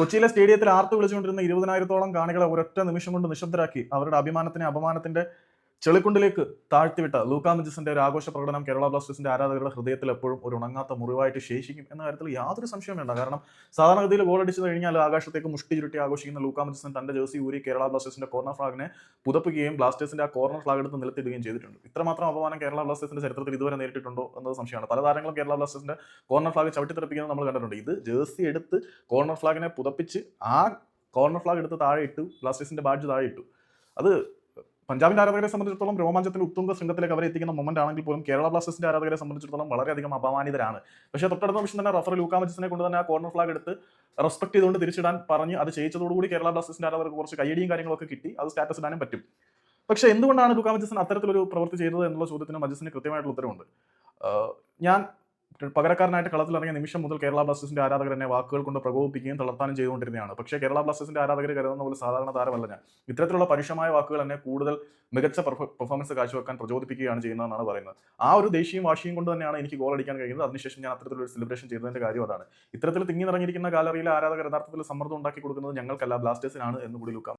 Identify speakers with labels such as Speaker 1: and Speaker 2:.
Speaker 1: കൊച്ചിയിലെ സ്റ്റേഡിയത്തിൽ ആർത്ത് വിളിച്ചുകൊണ്ടിരുന്ന 20,000-ഓളം കാണികളെ ഒരൊറ്റ നിമിഷം കൊണ്ട് നിശബ്ദരാക്കി അവരുടെ അഭിമാനത്തിനെ അപമാനത്തിന്റെ ചെളിക്കുണ്ടിലേക്ക് താഴ്ത്തിവിട്ട ലൂക്കാ മജിസിന്റെ ഒരു ആഘോഷ പ്രകടനം കേരള ബ്ലാസ്റ്റേഴ്സിന്റെ ആരാധകരുടെ ഹൃദയത്തിൽ എപ്പോഴും ഒരു ഉണങ്ങാത്ത മുറിവായിട്ട് ശേഷിക്കും എന്ന കാര്യത്തിൽ യാതൊരു സംശയം വേണ്ട. കാരണം സാധാരണഗതിയിൽ ഗോൾ അടിച്ചു കഴിഞ്ഞാൽ ആകാശത്തേക്ക് മുഷ്ടി ചുരുട്ടി ആഘോഷിക്കുന്ന ലൂക്കാ മജിസൻ തന്റെ ജേഴ്സി ഊരി കേരള ബ്ലാസ്റ്റേഴ്സിന്റെ കോർണർ ഫ്ലാഗിനെ പുതപ്പിക്കുകയും ബ്ലാസ്റ്റേഴ്സിന്റെ ആ കോർണർ ഫ്ലാഗ് എടുത്ത് നിലത്തിടുകയും ചെയ്തിട്ടുണ്ട്. ഇത്രമാത്രം അപമാനം കേരള ബ്ലാസ്റ്റേഴ്സിന്റെ ചരിത്രത്തിൽ ഇതുവരെ നേരിട്ടിട്ടുണ്ടോ എന്നത് സംശയമാണ്. പല താരങ്ങളും കേരള ബ്ലാസ്റ്റേഴ്സിന്റെ കോർണർ ഫ്ലാഗ് ചവിട്ടിത്തെറിപ്പിക്കുന്നത് നമ്മൾ കണ്ടിട്ടുണ്ട്. ഇത് ജേഴ്സി എടുത്ത് കോർണർ ഫ്ലാഗിനെ പുതപ്പിച്ച് ആ കോർണർ ഫ്ലാഗ് എടുത്ത് താഴെ ഇട്ടു, ബ്ലാസ്റ്റേഴ്സിന്റെ ബാഡ്ജ് താഴെ ഇട്ടു. അത് പഞ്ചാബിന്റെ ആരാധകരെ സംബന്ധിച്ചിടത്തോളം രോമാഞ്ചത്തിന്റെ ഉത്തുംഗ ശൃംഖത്തിലേക്ക് അവരെ എത്തിക്കുന്ന മൊമെന്റ് ആണെങ്കിൽ പോലും കേരള ബ്ലാസ്റ്റേഴ്സിന്റെ ആരാധകരെ സംബന്ധിച്ചിടത്തോളം വളരെയധികം അപമാനിതരാണ്. പക്ഷേ തൊട്ടടുത്ത നിമിഷം തന്നെ റഫറി ലൂക്കാ മജിസിനെ കൊണ്ട് തന്നെ ആ കോർണർ ഫ്ലാഗ് എടുത്ത് റെസ്പെക്ട് ചെയ്തുകൊണ്ട് തിരിച്ചിടാൻ പറഞ്ഞ് അത് ചെയ്യിച്ചതോടുകൂടി കേരള ബ്ലാസ്റ്റേഴ്സിന്റെ ആരാധകർക്ക് കുറച്ച് കയ്യടിയും കാര്യങ്ങളൊക്കെ കിട്ടി. അത് സ്റ്റാറ്റസ് ഇടാനും പറ്റും. പക്ഷേ എന്തുകൊണ്ടാണ് ലൂക്കാ മജിസൻ അത്തരത്തിലൊരു പ്രവൃത്തി ചെയ്തത് എന്നുള്ള ചോദ്യത്തിന് മജിസിന് കൃത്യമായിട്ടുള്ള ഉത്തരവുണ്ട്. ഞാൻ പകരക്കാരനായിട്ട് കളത്തിലിറങ്ങിയ നിമിഷം മുതൽ കേരള ബ്ലാസ്റ്റേഴ്സിന്റെ ആരാധകർ എന്നെ വാക്കുകൾ കൊണ്ട് പ്രകോപിപ്പിക്കുകയും തളർത്താനും ചെയ്തുകൊണ്ടിരുന്നതാണ്. പക്ഷേ കേരള ബ്ലാസ്റ്റേഴ്സിന്റെ ആരാധകർ കരുതുന്ന പോലെ സാധാരണ താരമല്ല ഞാൻ. ഇത്തരത്തിലുള്ള പരുഷമായ വാക്കുകൾ എന്നെ കൂടുതൽ മികച്ച പെർഫോമൻസ് കാഴ്ചവെക്കാൻ പ്രചോദിപ്പിക്കുകയാണ് ചെയ്യുന്നതെന്നാണ് പറയുന്നത്. ആ ഒരു ദേഷ്യവും വാശിയും കൊണ്ട് തന്നെയാണ് എനിക്ക് ഗോൾ അടിക്കാൻ കഴിയുന്നത്. അതിനുശേഷം ഞാൻ അത്തരത്തിലൊരു സെലിബ്രേഷൻ ചെയ്തതിന്റെ കാര്യം അതാണ്. ഇത്തരത്തിൽ തിങ്ങി നിറഞ്ഞിരിക്കുന്ന ഗാലറിയിലെ ആരാധകർ യഥാർത്ഥത്തിൽ സമ്മർദ്ദം ഉണ്ടാക്കി കൊടുക്കുന്നത് ഞങ്ങൾക്കല്ല, ബ്ലാസ്റ്റേഴ്സിനാണ് എന്ന് കൂടി ലൂക്കാ